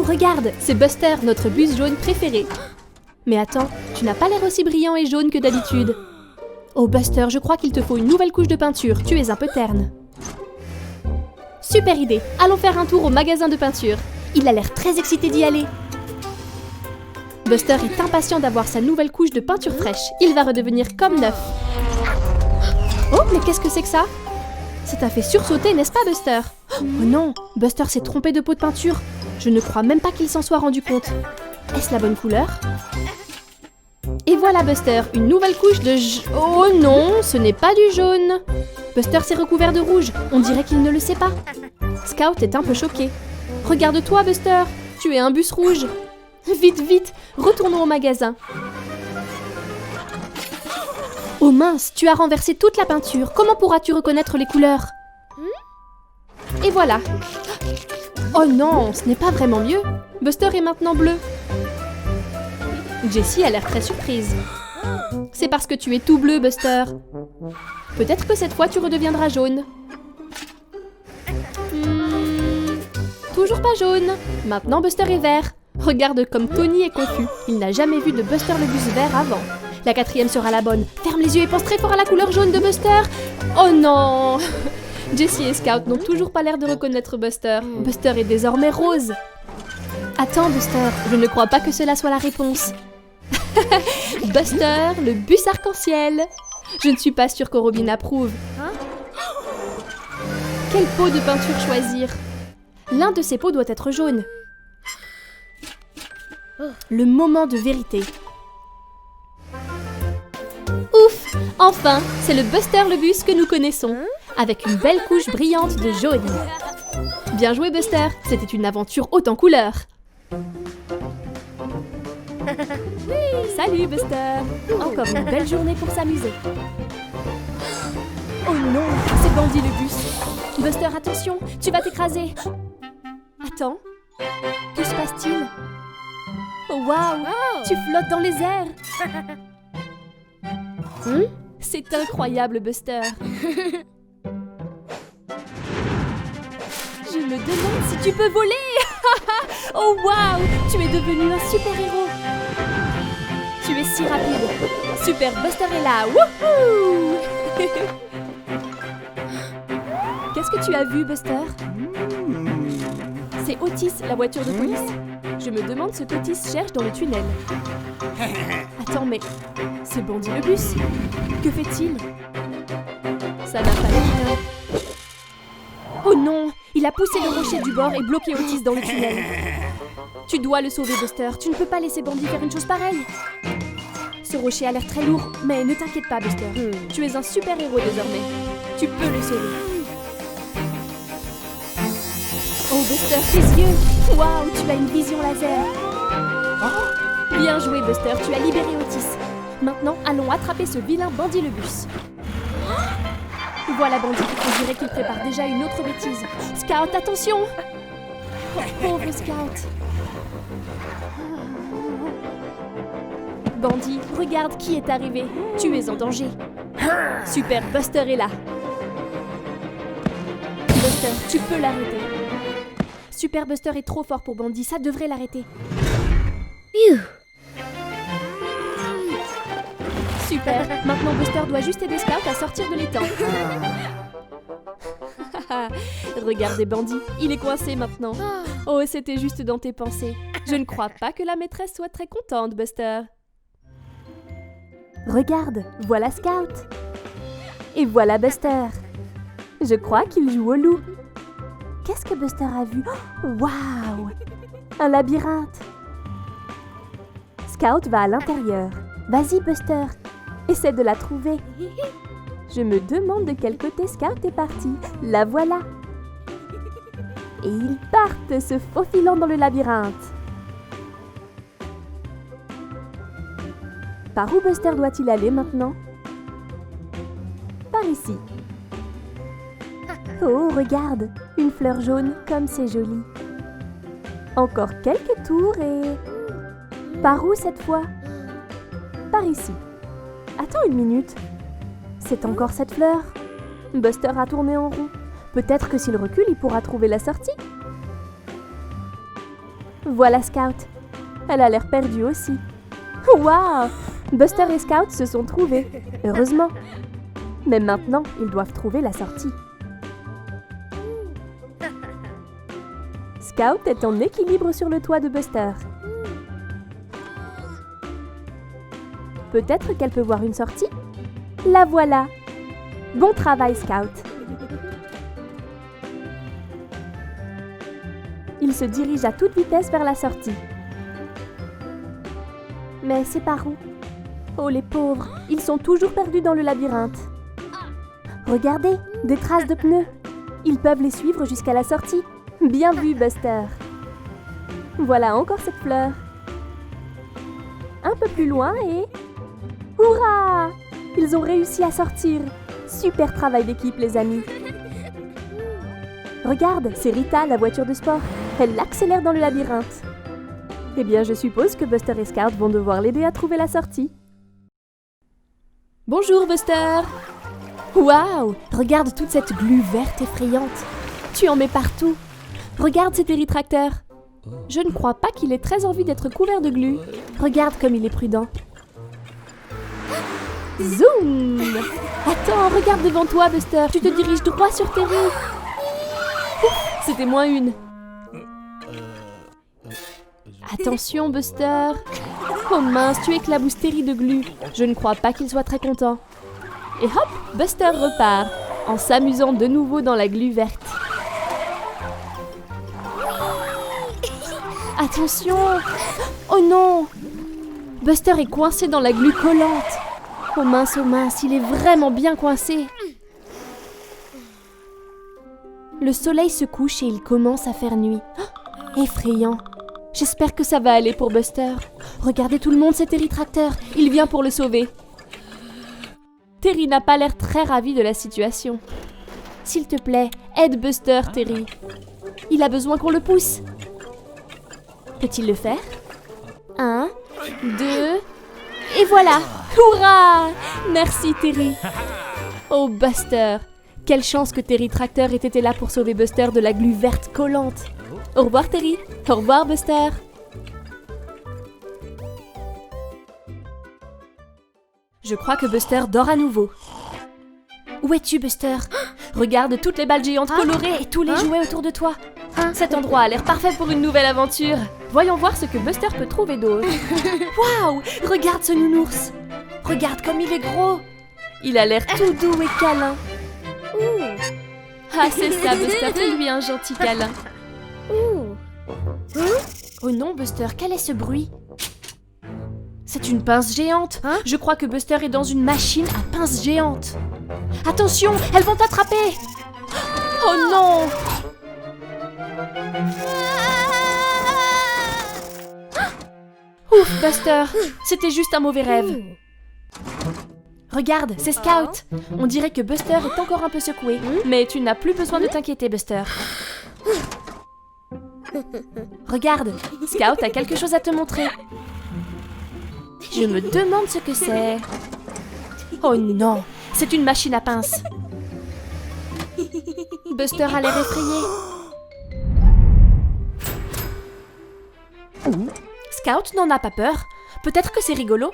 regarde, c'est Buster, notre bus jaune préféré. Mais attends, tu n'as pas l'air aussi brillant et jaune que d'habitude. Oh Buster, je crois qu'il te faut une nouvelle couche de peinture, tu es un peu terne. Super idée, allons faire un tour au magasin de peinture. Il a l'air très excité d'y aller. Buster est impatient d'avoir sa nouvelle couche de peinture fraîche. Il va redevenir comme neuf. Oh, mais qu'est-ce que c'est que ça? Ça t'a fait sursauter, n'est-ce pas Buster? Oh non, Buster s'est trompé de pot de peinture. Je ne crois même pas qu'il s'en soit rendu compte. Est-ce la bonne couleur? Et voilà Buster, une nouvelle couche de Oh non, ce n'est pas du jaune. Buster s'est recouvert de rouge, on dirait qu'il ne le sait pas. Scout est un peu choqué. Regarde-toi Buster, tu es un bus rouge. Vite, vite, retournons au magasin. Oh mince, tu as renversé toute la peinture. Comment pourras-tu reconnaître les couleurs? Et voilà. Oh non, ce n'est pas vraiment mieux. Buster est maintenant bleu. Jessie a l'air très surprise. C'est parce que tu es tout bleu, Buster. Peut-être que cette fois tu redeviendras jaune. Toujours pas jaune. Maintenant Buster est vert. Regarde comme Tony est confus. Il n'a jamais vu de Buster le bus vert avant. La 4e sera la bonne. Ferme les yeux et pense très fort à la couleur jaune de Buster. Oh non! Jessie et Scout n'ont toujours pas l'air de reconnaître Buster. Buster est désormais rose. Attends Buster, je ne crois pas que cela soit la réponse. Buster, le bus arc-en-ciel. Je ne suis pas sûre que Robin approuve. Quel pot de peinture choisir? L'un de ces pots doit être jaune. Le moment de vérité. Ouf! Enfin, c'est le Buster le bus que nous connaissons, avec une belle couche brillante de jaune. Bien joué Buster, c'était une aventure haute en couleurs. Salut Buster! Encore une belle journée pour s'amuser. Oh non, c'est Bandy le bus. Buster, attention, tu vas t'écraser. Attends, que se passe-t-il? Oh waouh, tu flottes dans les airs. C'est incroyable, Buster. Je me demande si tu peux voler. Oh waouh, tu es devenu un super-héros. Tu es si rapide. Super Buster est là. Wouhou. Qu'est-ce que tu as vu, Buster? C'est Otis, la voiture de police. Je me demande ce qu'Otis cherche dans le tunnel. Attends, mais c'est Bandy le bus. Que fait-il? Ça n'a pas l'air. Oh non, il a poussé le rocher du bord et bloqué Otis dans le tunnel. Tu dois le sauver, Buster. Tu ne peux pas laisser Bandy faire une chose pareille. Ce rocher a l'air très lourd, mais ne t'inquiète pas, Buster. Tu es un super-héros désormais. Tu peux le sauver. Oh Buster, tes yeux! Waouh, tu as une vision laser! Bien joué Buster, tu as libéré Otis. Maintenant, allons attraper ce vilain Bandy le bus. Voilà Bandy, on dirait qu'il prépare déjà une autre bêtise. Scout, attention! Oh, pauvre Scout! Bandy, regarde qui est arrivé. Tu es en danger. Super, Buster est là. Buster, tu peux l'arrêter. Super Buster est trop fort pour Bandy, ça devrait l'arrêter. Super, maintenant Buster doit juste aider Scout à sortir de l'étang. Regardez Bandy, il est coincé maintenant. Oh, c'était juste dans tes pensées. Je ne crois pas que la maîtresse soit très contente, Buster. Regarde, voilà Scout. Et voilà Buster. Je crois qu'il joue au loup. Qu'est-ce que Buster a vu? Waouh! Un labyrinthe! Scout va à l'intérieur. Vas-y, Buster. Essaie de la trouver. Je me demande de quel côté Scout est parti. La voilà. Et ils partent, se faufilant dans le labyrinthe. Par où Buster doit-il aller maintenant? Par ici. Oh, regarde, une fleur jaune, comme c'est joli. Encore quelques tours et... Par où cette fois? Par ici. Attends une minute. C'est encore cette fleur. Buster a tourné en rond. Peut-être que s'il recule, il pourra trouver la sortie. Voilà Scout. Elle a l'air perdue aussi. Waouh! Buster et Scout se sont trouvés. Heureusement. Mais maintenant, ils doivent trouver la sortie. Scout est en équilibre sur le toit de Buster. Peut-être qu'elle peut voir une sortie? La voilà! Bon travail, Scout! Il se dirige à toute vitesse vers la sortie. Mais c'est par où? Oh les pauvres, ils sont toujours perdus dans le labyrinthe. Regardez, des traces de pneus. Ils peuvent les suivre jusqu'à la sortie. Bien vu, Buster. Voilà encore cette fleur. Un peu plus loin et... Hurrah! Ils ont réussi à sortir. Super travail d'équipe, les amis. Regarde, c'est Rita, la voiture de sport. Elle accélère dans le labyrinthe. Eh bien, je suppose que Buster et Scout vont devoir l'aider à trouver la sortie. Bonjour, Buster! Waouh! Regarde toute cette glu verte effrayante. Tu en mets partout. Regarde cetéritracteur. Je ne crois pas qu'il ait très envie d'être couvert de glu. Regarde comme il est prudent. Zoom! Attends, regarde devant toi, Buster. Tu te diriges droit sur Terry. Ouf, c'était moins une. Attention, Buster. Oh mince, tu éclabousses Terry de glu. Je ne crois pas qu'il soit très content. Et hop, Buster repart, en s'amusant de nouveau dans la glu verte. Attention! Oh non! Buster est coincé dans la glu collante. Oh mince, il est vraiment bien coincé. Le soleil se couche et il commence à faire nuit. Oh, effrayant. J'espère que ça va aller pour Buster. Regardez tout le monde, cetéritracteur. Il vient pour le sauver. Terry n'a pas l'air très ravi de la situation. S'il te plaît, aide Buster, Terry. Il a besoin qu'on le pousse. Peut-il le faire? 1, 2, et voilà! Hurrah! Merci, Terry. Oh, Buster. Quelle chance que Terry Tracteur ait été là pour sauver Buster de la glu verte collante. Au revoir, Terry. Au revoir, Buster. Je crois que Buster dort à nouveau. Où es-tu, Buster? Regarde toutes les balles géantes colorées et tous les jouets autour de toi. Cet endroit a l'air parfait pour une nouvelle aventure. Voyons voir ce que Buster peut trouver d'autre. Waouh! Regarde ce nounours. Regarde comme il est gros. Il a l'air tout doux et câlin. Ah, c'est ça, Buster. Fais-lui un gentil câlin. Oh non, Buster, quel est ce bruit? C'est une pince géante. Je crois que Buster est dans une machine à pince géante. Attention, elles vont t'attraper. Oh non! Ouf, Buster, c'était juste un mauvais rêve. Regarde, c'est Scout. On dirait que Buster est encore un peu secoué. Mais tu n'as plus besoin de t'inquiéter, Buster. Regarde, Scout a quelque chose à te montrer. Je me demande ce que c'est. Oh non, c'est une machine à pince. Buster a l'air effrayé. Scout n'en a pas peur. Peut-être que c'est rigolo.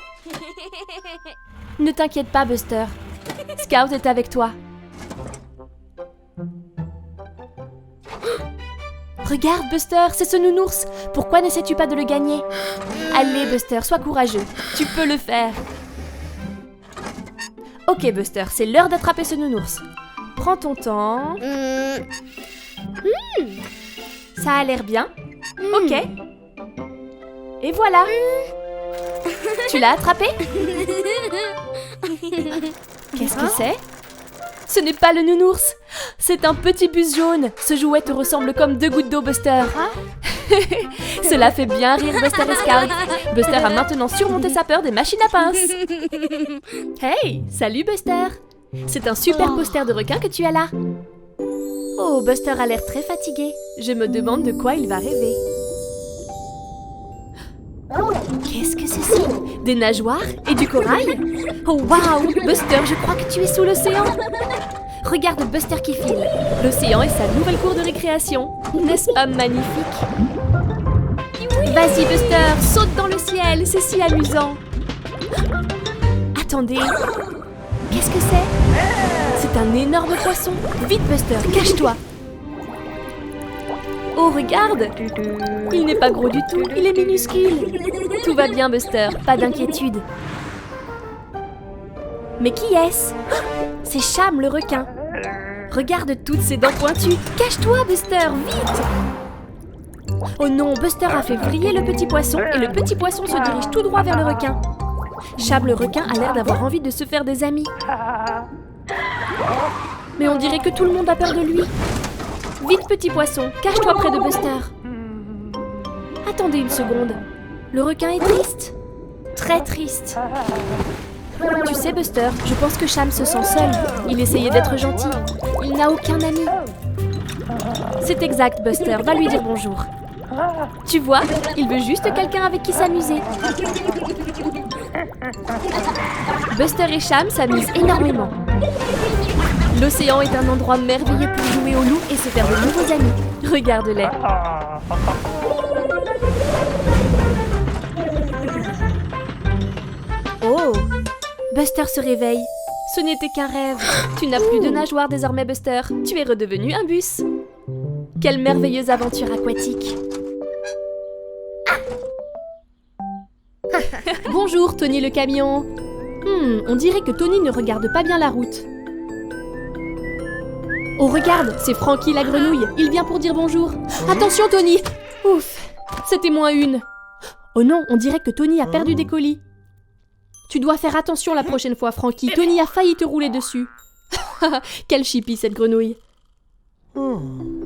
Ne t'inquiète pas, Buster. Scout est avec toi. Regarde, Buster, c'est ce nounours. Pourquoi n'essaies-tu pas de le gagner? Allez, Buster, sois courageux. Tu peux le faire. Ok, Buster, c'est l'heure d'attraper ce nounours. Prends ton temps. Ça a l'air bien. Ok. Et voilà. Tu l'as attrapé? Qu'est-ce que c'est? Ce n'est pas le nounours. C'est un petit bus jaune. Ce jouet te ressemble comme 2 gouttes d'eau, Buster. Cela fait bien rire Buster et Scout. Buster a maintenant surmonté sa peur des machines à pince. Hey, salut Buster. C'est un super poster de requin que tu as là. Oh, Buster a l'air très fatigué. Je me demande de quoi il va rêver. Qu'est-ce que c'est ça? Des nageoires et du corail? Oh waouh! Buster, je crois que tu es sous l'océan. Regarde Buster qui file. L'océan est sa nouvelle cour de récréation. N'est-ce pas magnifique? Vas-y Buster, saute dans le ciel, c'est si amusant. Attendez, qu'est-ce que c'est? C'est un énorme poisson. Vite Buster, cache-toi. Oh regarde, il n'est pas gros du tout, il est minuscule. Tout va bien Buster, pas d'inquiétude. Mais qui est-ce? C'est Cham le requin. Regarde toutes ses dents pointues. Cache-toi Buster, vite! Oh non, Buster a fait vriller le petit poisson et le petit poisson se dirige tout droit vers le requin. Cham le requin a l'air d'avoir envie de se faire des amis. Mais on dirait que tout le monde a peur de lui. Vite petit poisson, cache-toi près de Buster. Attendez une seconde. Le requin est triste. Très triste. Tu sais Buster, je pense que Cham se sent seul. Il essayait d'être gentil. Il n'a aucun ami. C'est exact Buster, va lui dire bonjour. Tu vois, il veut juste quelqu'un avec qui s'amuser. Buster et Cham s'amusent énormément. L'océan est un endroit merveilleux pour jouer au loup et se faire de nouveaux amis. Regarde-les. Oh! Buster se réveille. Ce n'était qu'un rêve. Tu n'as plus de nageoire désormais, Buster. Tu es redevenu un bus. Quelle merveilleuse aventure aquatique. Bonjour, Tony le camion. On dirait que Tony ne regarde pas bien la route. Oh, regarde, c'est Frankie la grenouille. Il vient pour dire bonjour. Attention, Tony. Ouf, c'était -1. Oh non, on dirait que Tony a perdu des colis. Tu dois faire attention la prochaine fois, Frankie. Tony a failli te rouler dessus. Quelle chipie, cette grenouille.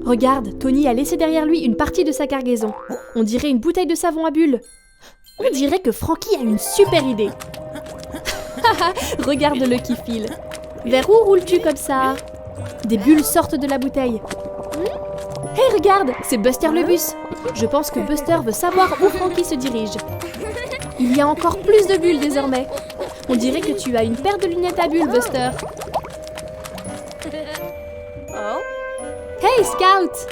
Regarde, Tony a laissé derrière lui une partie de sa cargaison. On dirait une bouteille de savon à bulles. On dirait que Frankie a une super idée. Regarde-le qui file. Vers où roules-tu comme ça? Des bulles sortent de la bouteille. Hey, regarde, c'est Buster le bus. Je pense que Buster veut savoir où Frankie se dirige. Il y a encore plus de bulles désormais. On dirait que tu as une paire de lunettes à bulles, Buster. Hey, Scout!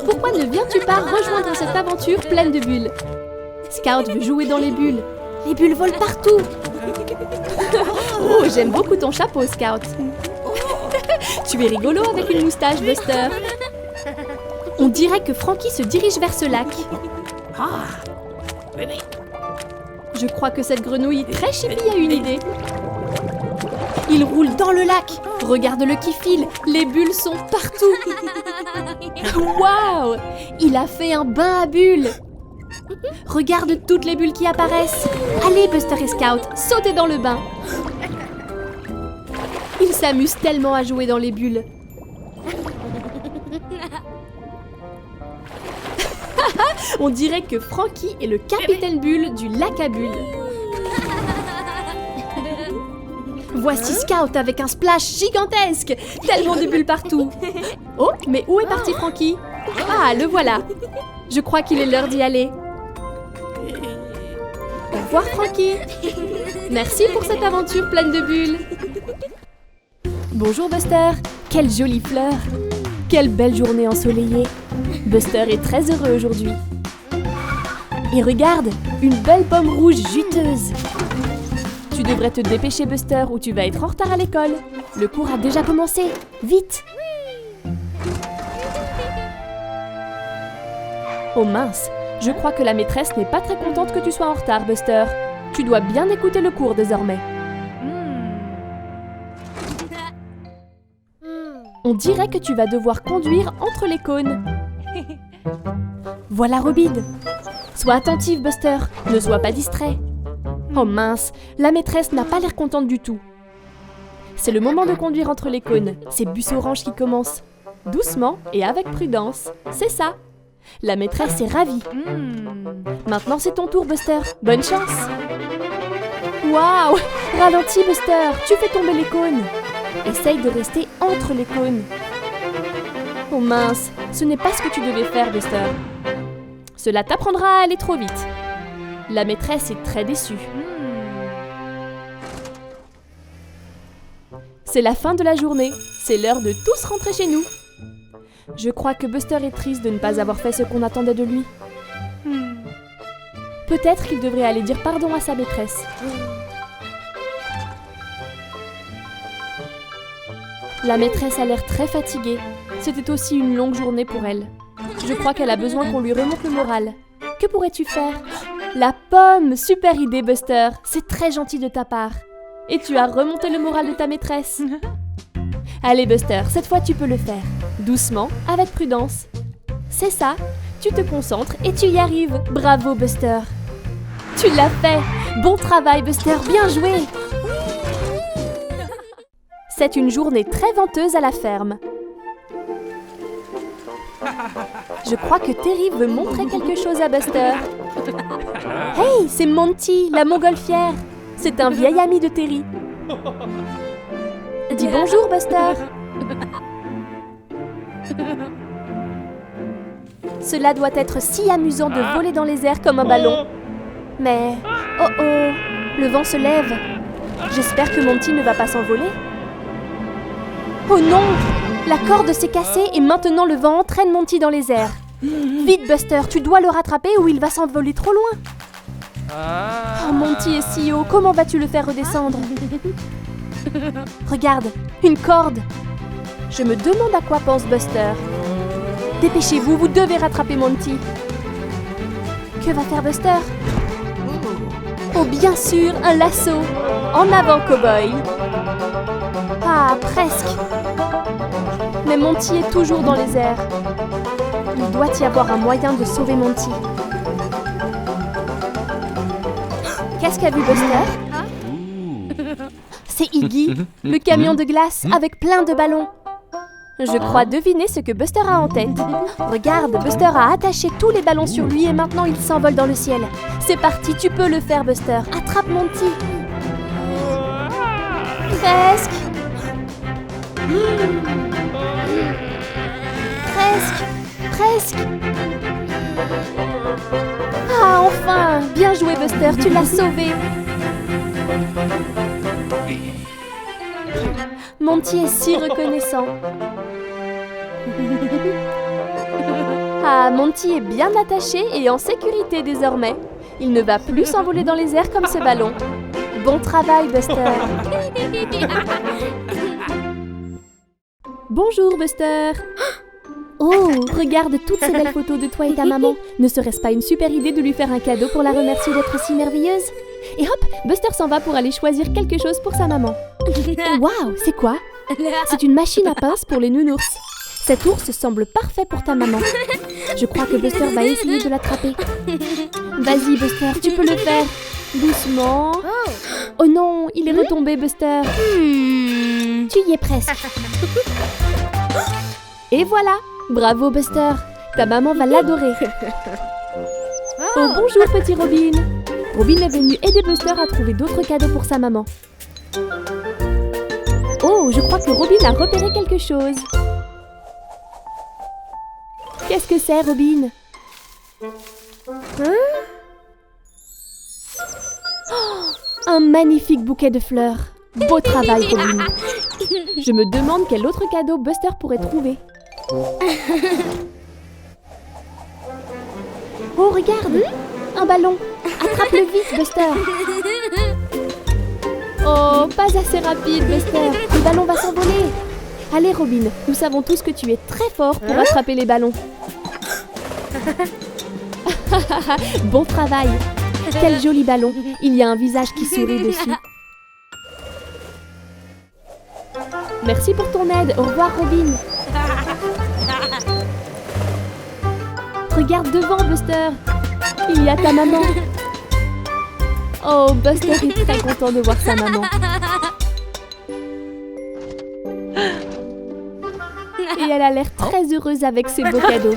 Pourquoi ne viens-tu pas rejoindre cette aventure pleine de bulles? Scout veut jouer dans les bulles. Les bulles volent partout. Oh, j'aime beaucoup ton chapeau, Scout. Tu es rigolo avec une moustache, Buster. On dirait que Frankie se dirige vers ce lac. Je crois que cette grenouille très chippie a une idée. Il roule dans le lac. Regarde-le qui file. Les bulles sont partout. Waouh! Il a fait un bain à bulles. Regarde toutes les bulles qui apparaissent. Allez, Buster et Scout, sautez dans le bain. Ils s'amusent tellement à jouer dans les bulles. On dirait que Frankie est le capitaine bulle du lac à bulles. Voici Scout avec un splash gigantesque. Tellement de bulles partout. Oh, mais où est parti Frankie? Ah, le voilà. Je crois qu'il est l'heure d'y aller. Au revoir Frankie. Merci pour cette aventure pleine de bulles. Bonjour Buster. Quelle jolie fleur. Quelle belle journée ensoleillée. Buster est très heureux aujourd'hui. Et regarde, une belle pomme rouge juteuse. Tu devrais te dépêcher Buster ou tu vas être en retard à l'école. Le cours a déjà commencé. Vite! Oh mince, je crois que la maîtresse n'est pas très contente que tu sois en retard, Buster. Tu dois bien écouter le cours désormais. On dirait que tu vas devoir conduire entre les cônes. Voilà Robin. Sois attentive, Buster. Ne sois pas distrait. Oh mince, la maîtresse n'a pas l'air contente du tout. C'est le moment de conduire entre les cônes. C'est bus orange qui commence. Doucement et avec prudence. C'est ça. La maîtresse est ravie. Maintenant c'est ton tour, Buster. Bonne chance. Waouh! Ralentis, Buster. Tu fais tomber les cônes. Essaye de rester entre les cônes. Oh mince, ce n'est pas ce que tu devais faire, Buster. Cela t'apprendra à aller trop vite. La maîtresse est très déçue. C'est la fin de la journée. C'est l'heure de tous rentrer chez nous. Je crois que Buster est triste de ne pas avoir fait ce qu'on attendait de lui. Peut-être qu'il devrait aller dire pardon à sa maîtresse. La maîtresse a l'air très fatiguée. C'était aussi une longue journée pour elle. Je crois qu'elle a besoin qu'on lui remonte le moral. Que pourrais-tu faire? La pomme! Super idée, Buster! C'est très gentil de ta part. Et tu as remonté le moral de ta maîtresse. Allez, Buster, cette fois tu peux le faire. Doucement, avec prudence. C'est ça, tu te concentres et tu y arrives. Bravo, Buster! Tu l'as fait! Bon travail, Buster, bien joué! C'est une journée très venteuse à la ferme. Je crois que Terry veut montrer quelque chose à Buster. Hey, c'est Monty, la montgolfière. C'est un vieil ami de Terry. Dis bonjour, Buster. Cela doit être si amusant de voler dans les airs comme un ballon. Mais, oh oh, le vent se lève. J'espère que Monty ne va pas s'envoler. Oh non! La corde s'est cassée et maintenant le vent entraîne Monty dans les airs. Vite, Buster, tu dois le rattraper ou il va s'envoler trop loin. Oh, Monty est si haut, comment vas-tu le faire redescendre? Regarde, une corde. Je me demande à quoi pense Buster. Dépêchez-vous, vous devez rattraper Monty. Que va faire Buster? Oh, bien sûr, un lasso. En avant, cow-boy. Ah, presque. Mais Monty est toujours dans les airs. Il doit y avoir un moyen de sauver Monty. Qu'est-ce qu'a vu Buster? C'est Iggy, le camion de glace avec plein de ballons. Je crois deviner ce que Buster a en tête. Regarde, Buster a attaché tous les ballons sur lui et maintenant il s'envole dans le ciel. C'est parti, tu peux le faire, Buster. Attrape Monty. Presque. Presque. Ah, enfin! Bien joué, Buster, tu l'as sauvé. Monty est si reconnaissant. Ah, Monty est bien attaché et en sécurité désormais. Il ne va plus s'envoler dans les airs comme ce ballon. Bon travail, Buster. Bonjour, Buster. Oh, regarde toutes ces belles photos de toi et ta maman. Ne serait-ce pas une super idée de lui faire un cadeau pour la remercier d'être si merveilleuse? Et hop, Buster s'en va pour aller choisir quelque chose pour sa maman. Waouh, c'est quoi? C'est une machine à pince pour les nounours. Cet ours semble parfait pour ta maman. Je crois que Buster va essayer de l'attraper. Vas-y, Buster, tu peux le faire. Doucement. Oh non, il est retombé, Buster. Tu y es presque. Et voilà. Bravo, Buster. Ta maman va l'adorer. Oh, bonjour, petit Robin. Robin est venu aider Buster à trouver d'autres cadeaux pour sa maman. Oh, je crois que Robin a repéré quelque chose. Qu'est-ce que c'est, Robin? Oh, un magnifique bouquet de fleurs. Beau travail, Robin. Je me demande quel autre cadeau Buster pourrait trouver. Oh, regarde! Un ballon! Attrape-le vite, Buster! Oh, pas assez rapide, Buster! Le ballon va s'envoler! Allez, Robin, nous savons tous que tu es très fort pour attraper les ballons. Bon travail! Quel joli ballon! Il y a un visage qui sourit dessus. Merci pour ton aide. Au revoir, Robin. Regarde devant, Buster. Il y a ta maman. Oh, Buster est très content de voir sa maman. Et elle a l'air très heureuse avec ses beaux cadeaux.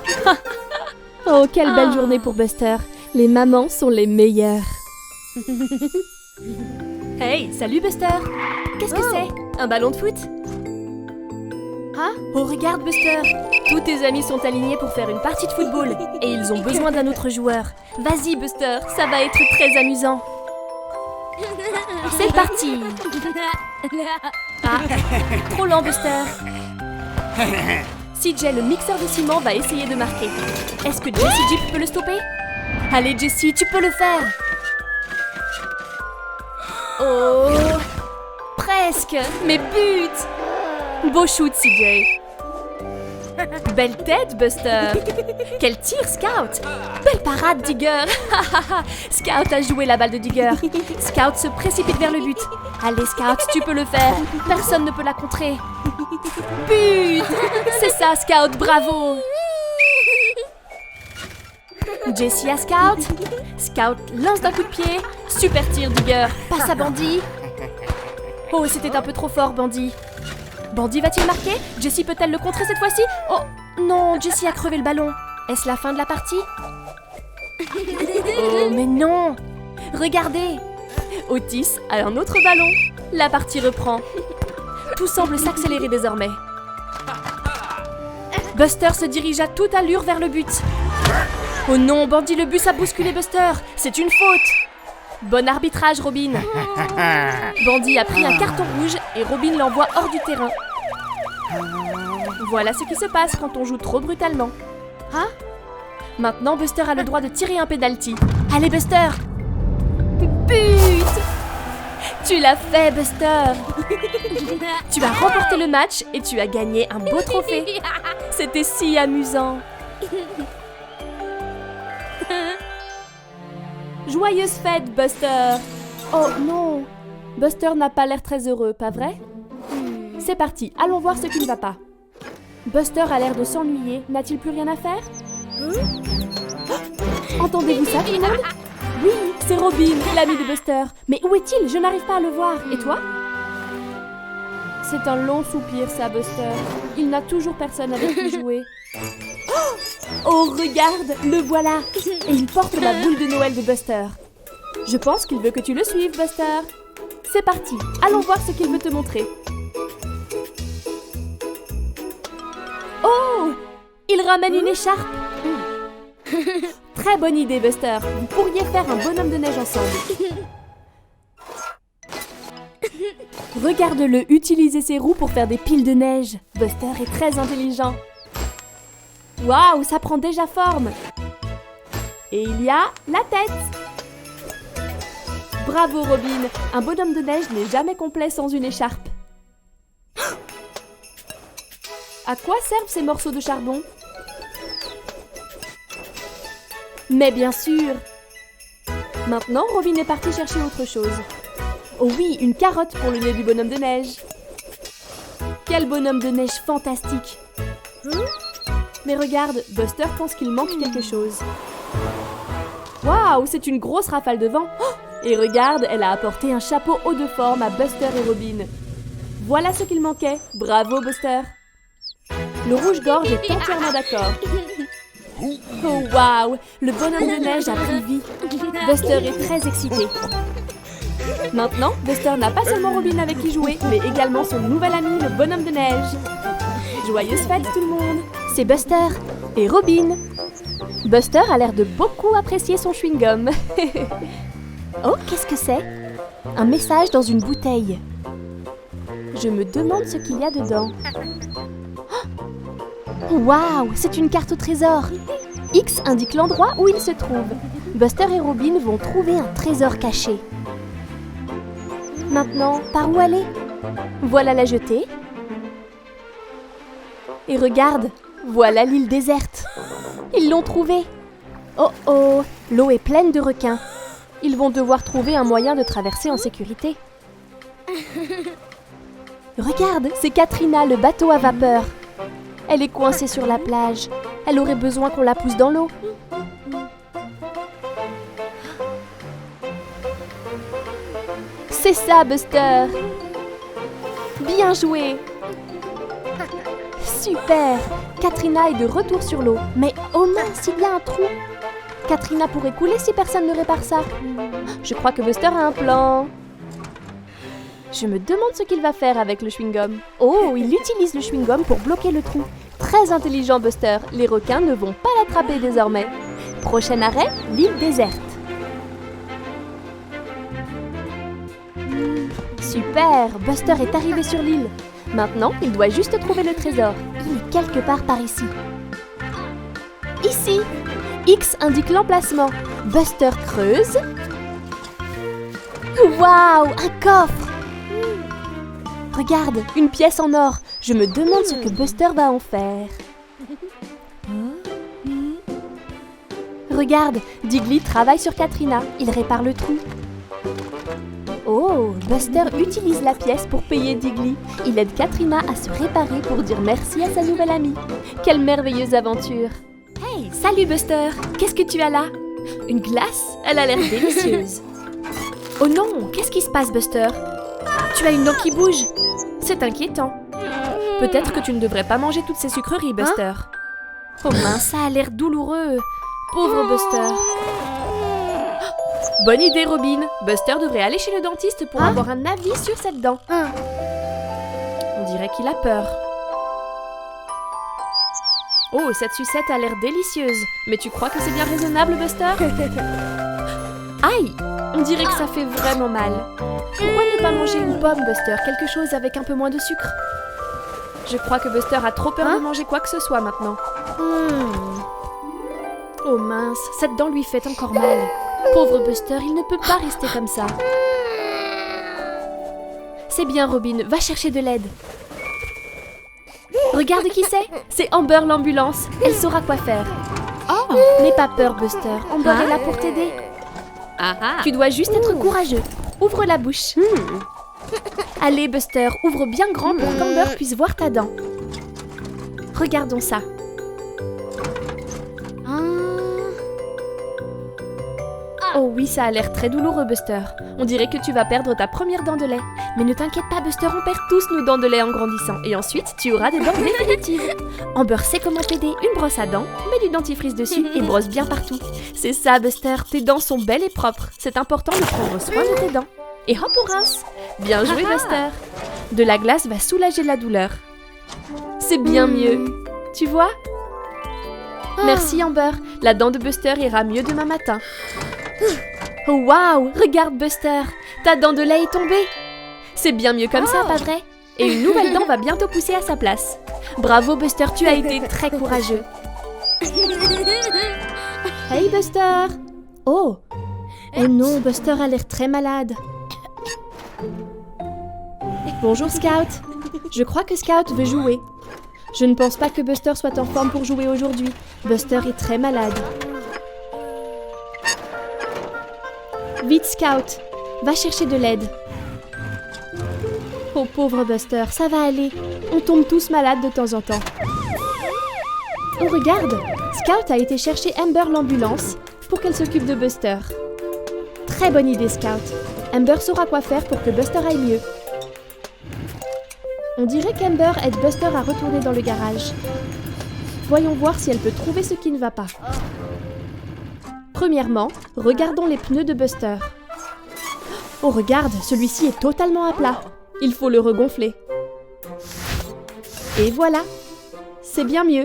Oh, quelle belle journée pour Buster. Les mamans sont les meilleures. Hey, salut Buster. Qu'est-ce que c'est? Un ballon de foot? Ah? Oh, regarde Buster. Tous tes amis sont alignés pour faire une partie de football. Et ils ont besoin d'un autre joueur. Vas-y Buster, ça va être très amusant. C'est parti. Ah, trop lent Buster. CJ, le mixeur de ciment, va essayer de marquer. Est-ce que Jessie Jeep peut le stopper? Allez Jessie, tu peux le faire. Oh, presque, mais but. Beau shoot CJ. Belle tête Buster. Quel tir Scout. Belle parade Digger. Scout a joué la balle de Digger. Scout se précipite vers le but. Allez Scout, tu peux le faire. Personne ne peut la contrer. But. C'est ça Scout, bravo. Jessie à Scout. Scout lance d'un coup de pied. Super tir Digger. Passe à Bandy. Oh, c'était un peu trop fort Bandy. Bandy va-t-il marquer? Jessie peut-elle le contrer cette fois-ci? Oh non, Jessie a crevé le ballon. Est-ce la fin de la partie? Oh mais non! Regardez! Otis a un autre ballon. La partie reprend. Tout semble s'accélérer désormais. Buster se dirige à toute allure vers le but. Oh non, Bandy, le bus a bousculé Buster. C'est une faute. Bon arbitrage, Robin. Bandy a pris un carton rouge et Robin l'envoie hors du terrain. Voilà ce qui se passe quand on joue trop brutalement. Ah? Maintenant, Buster a le droit de tirer un penalty. Allez, Buster! But! Tu l'as fait, Buster! Tu as remporté le match et tu as gagné un beau trophée. C'était si amusant. Joyeuse fête, Buster! Oh non! Buster n'a pas l'air très heureux, pas vrai? C'est parti, allons voir ce qui ne va pas. Buster a l'air de s'ennuyer, n'a-t-il plus rien à faire? Entendez-vous ça, tout le monde? Oui, c'est Robin, l'ami de Buster. Mais où est-il? Je n'arrive pas à le voir. Et toi? C'est un long soupir, ça, Buster. Il n'a toujours personne avec qui jouer. Oh, regarde, le voilà. Et il porte la boule de Noël de Buster. Je pense qu'il veut que tu le suives, Buster. C'est parti, allons voir ce qu'il veut te montrer. Oh! Il ramène une écharpe. Très bonne idée, Buster. Vous pourriez faire un bonhomme de neige ensemble. Regarde-le utiliser ses roues pour faire des piles de neige. Buster est très intelligent. Waouh, ça prend déjà forme. Et il y a la tête. Bravo, Robin. Un bonhomme de neige n'est jamais complet sans une écharpe. À quoi servent ces morceaux de charbon? Mais bien sûr! Maintenant, Robin est parti chercher autre chose. Oh oui, une carotte pour le nez du bonhomme de neige. Quel bonhomme de neige fantastique! Mais regarde, Buster pense qu'il manque quelque chose. Waouh, c'est une grosse rafale de vent! Oh, et regarde, elle a apporté un chapeau haut de forme à Buster et Robin. Voilà ce qu'il manquait. Bravo, Buster! Le rouge-gorge est entièrement d'accord. Oh waouh! Le bonhomme de neige a pris vie. Buster est très excité. Maintenant, Buster n'a pas seulement Robin avec qui jouer, mais également son nouvel ami, le bonhomme de neige. Joyeuse fête tout le monde! C'est Buster et Robin. Buster a l'air de beaucoup apprécier son chewing-gum. Oh, qu'est-ce que c'est? Un message dans une bouteille. Je me demande ce qu'il y a dedans. Waouh, c'est une carte au trésor. X indique l'endroit où il se trouve. Buster et Robin vont trouver un trésor caché. Maintenant, par où aller? Voilà la jetée. Et regarde, voilà l'île déserte. Ils l'ont trouvée. Oh oh, l'eau est pleine de requins. Ils vont devoir trouver un moyen de traverser en sécurité. Regarde, c'est Katrina, le bateau à vapeur. Elle est coincée sur la plage. Elle aurait besoin qu'on la pousse dans l'eau. C'est ça, Buster. Bien joué. Super. Katrina est de retour sur l'eau. Mais oh mince, il y a un trou. Katrina pourrait couler si personne ne répare ça. Je crois que Buster a un plan. Je me demande ce qu'il va faire avec le chewing-gum. Oh, il utilise le chewing-gum pour bloquer le trou. Très intelligent, Buster. Les requins ne vont pas l'attraper désormais. Prochain arrêt, l'île déserte. Super, Buster est arrivé sur l'île. Maintenant, il doit juste trouver le trésor. Il est quelque part par ici. Ici! X indique l'emplacement. Buster creuse. Waouh, un coffre! Regarde, une pièce en or. Je me demande ce que Buster va en faire. Regarde, Diggly travaille sur Katrina. Il répare le trou. Oh, Buster utilise la pièce pour payer Diggly. Il aide Katrina à se réparer pour dire merci à sa nouvelle amie. Quelle merveilleuse aventure! Hey, salut Buster! Qu'est-ce que tu as là? Une glace? Elle a l'air délicieuse. Oh non, qu'est-ce qui se passe Buster? Tu as une dent qui bouge. C'est inquiétant. Peut-être que tu ne devrais pas manger toutes ces sucreries, Buster. Oh mince, ça a l'air douloureux. Pauvre Buster. Bonne idée, Robin. Buster devrait aller chez le dentiste pour avoir un avis sur cette dent. On dirait qu'il a peur. Oh, cette sucette a l'air délicieuse. Mais tu crois que c'est bien raisonnable, Buster? Aïe! On dirait que ça fait vraiment mal. Pourquoi ne pas manger une pomme, Buster? Quelque chose avec un peu moins de sucre. Je crois que Buster a trop peur de manger quoi que ce soit maintenant. Oh mince, cette dent lui fait encore mal. Pauvre Buster, il ne peut pas rester comme ça. C'est bien, Robin, va chercher de l'aide. Regarde qui c'est. C'est Amber l'ambulance. Elle saura quoi faire. Oh, n'aie pas peur, Buster. Amber est là pour t'aider. Tu dois juste être courageux. Ouvre la bouche. Allez, Buster, ouvre bien grand pour qu'Amber puisse voir ta dent. Regardons ça. Oh oui, ça a l'air très douloureux, Buster. On dirait que tu vas perdre ta première dent de lait. Mais ne t'inquiète pas, Buster, on perd tous nos dents de lait en grandissant. Et ensuite, tu auras des dents définitives. Amber sait comment t'aider. Une brosse à dents, mets du dentifrice dessus et brosse bien partout. C'est ça, Buster, tes dents sont belles et propres. C'est important de prendre soin de tes dents. Et hop, on rince. Bien joué, Buster. De la glace va soulager la douleur. C'est bien mieux. Tu vois? Merci, Amber. La dent de Buster ira mieux demain matin. Oh waouh, regarde Buster, ta dent de lait est tombée. C'est bien mieux comme ça, pas vrai? Et une nouvelle dent va bientôt pousser à sa place. Bravo Buster, tu as été très courageux. Hey Buster. Oh non, Buster a l'air très malade. Bonjour Scout. Je crois que Scout veut jouer. Je ne pense pas que Buster soit en forme pour jouer aujourd'hui. Buster est très malade. Vite, Scout, va chercher de l'aide. Oh, pauvre Buster, ça va aller. On tombe tous malades de temps en temps. Oh, regarde, Scout a été chercher Amber l'ambulance pour qu'elle s'occupe de Buster. Très bonne idée, Scout. Amber saura quoi faire pour que Buster aille mieux. On dirait qu'Amber aide Buster à retourner dans le garage. Voyons voir si elle peut trouver ce qui ne va pas. Premièrement, regardons les pneus de Buster. Oh regarde, celui-ci est totalement à plat. Il faut le regonfler. Et voilà, c'est bien mieux.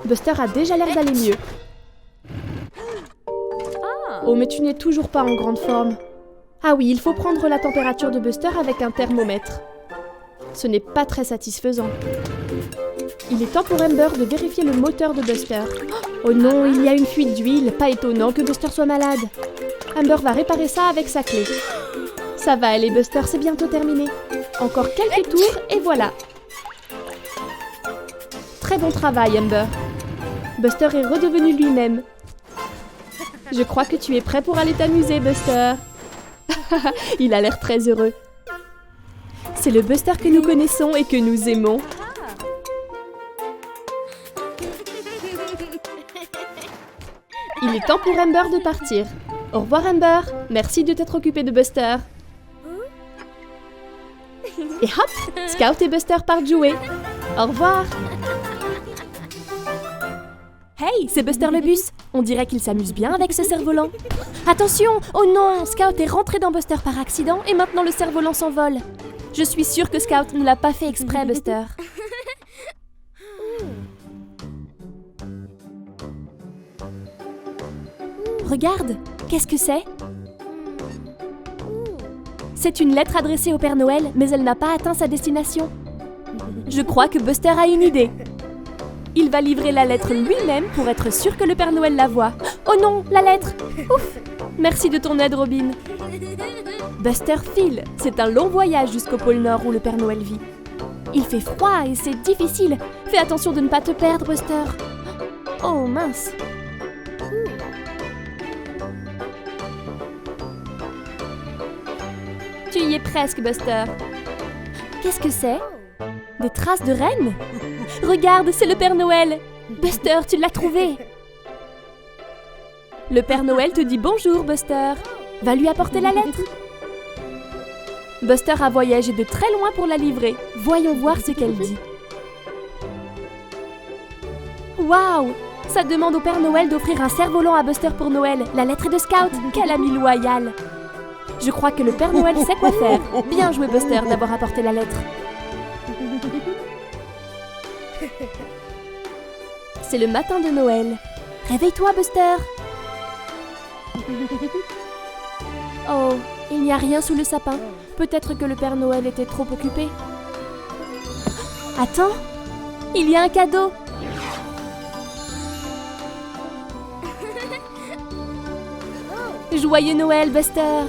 Buster a déjà l'air d'aller mieux. Oh mais tu n'es toujours pas en grande forme. Ah oui, il faut prendre la température de Buster avec un thermomètre. Ce n'est pas très satisfaisant. Il est temps pour Amber de vérifier le moteur de Buster. Oh non, il y a une fuite d'huile. Pas étonnant que Buster soit malade. Amber va réparer ça avec sa clé. Ça va aller, Buster, c'est bientôt terminé. Encore quelques tours et voilà. Très bon travail, Amber. Buster est redevenu lui-même. Je crois que tu es prêt pour aller t'amuser, Buster. Il a l'air très heureux. C'est le Buster que nous connaissons et que nous aimons. Il est temps pour Amber de partir. Au revoir Amber, merci de t'être occupée de Buster. Et hop, Scout et Buster partent jouer. Au revoir. Hey, c'est Buster le bus. On dirait qu'il s'amuse bien avec ce cerf-volant. Attention, oh non, Scout est rentré dans Buster par accident et maintenant le cerf-volant s'envole. Je suis sûre que Scout ne l'a pas fait exprès, Buster. Regarde, qu'est-ce que c'est? C'est une lettre adressée au Père Noël, mais elle n'a pas atteint sa destination. Je crois que Buster a une idée. Il va livrer la lettre lui-même pour être sûr que le Père Noël la voit. Oh non, la lettre! Ouf! Merci de ton aide, Robin. Buster file. C'est un long voyage jusqu'au pôle Nord où le Père Noël vit. Il fait froid et c'est difficile. Fais attention de ne pas te perdre, Buster. Oh mince. Tu y es presque, Buster. Qu'est-ce que c'est? Des traces de rennes? Regarde, c'est le Père Noël. Buster, tu l'as trouvé. Le Père Noël te dit bonjour, Buster. Va lui apporter la lettre. Buster a voyagé de très loin pour la livrer. Voyons voir ce qu'elle dit. Waouh! Ça demande au Père Noël d'offrir un cerf-volant à Buster pour Noël. La lettre est de Scout. Quel ami loyal! Je crois que le Père Noël sait quoi faire. Bien joué, Buster, d'avoir apporté la lettre. C'est le matin de Noël. Réveille-toi, Buster! Oh, il n'y a rien sous le sapin. Peut-être que le Père Noël était trop occupé. Attends! Il y a un cadeau! Joyeux Noël, Buster!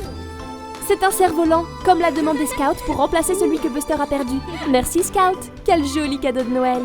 C'est un cerf-volant, comme l'a demandé Scout pour remplacer celui que Buster a perdu. Merci, Scout! Quel joli cadeau de Noël!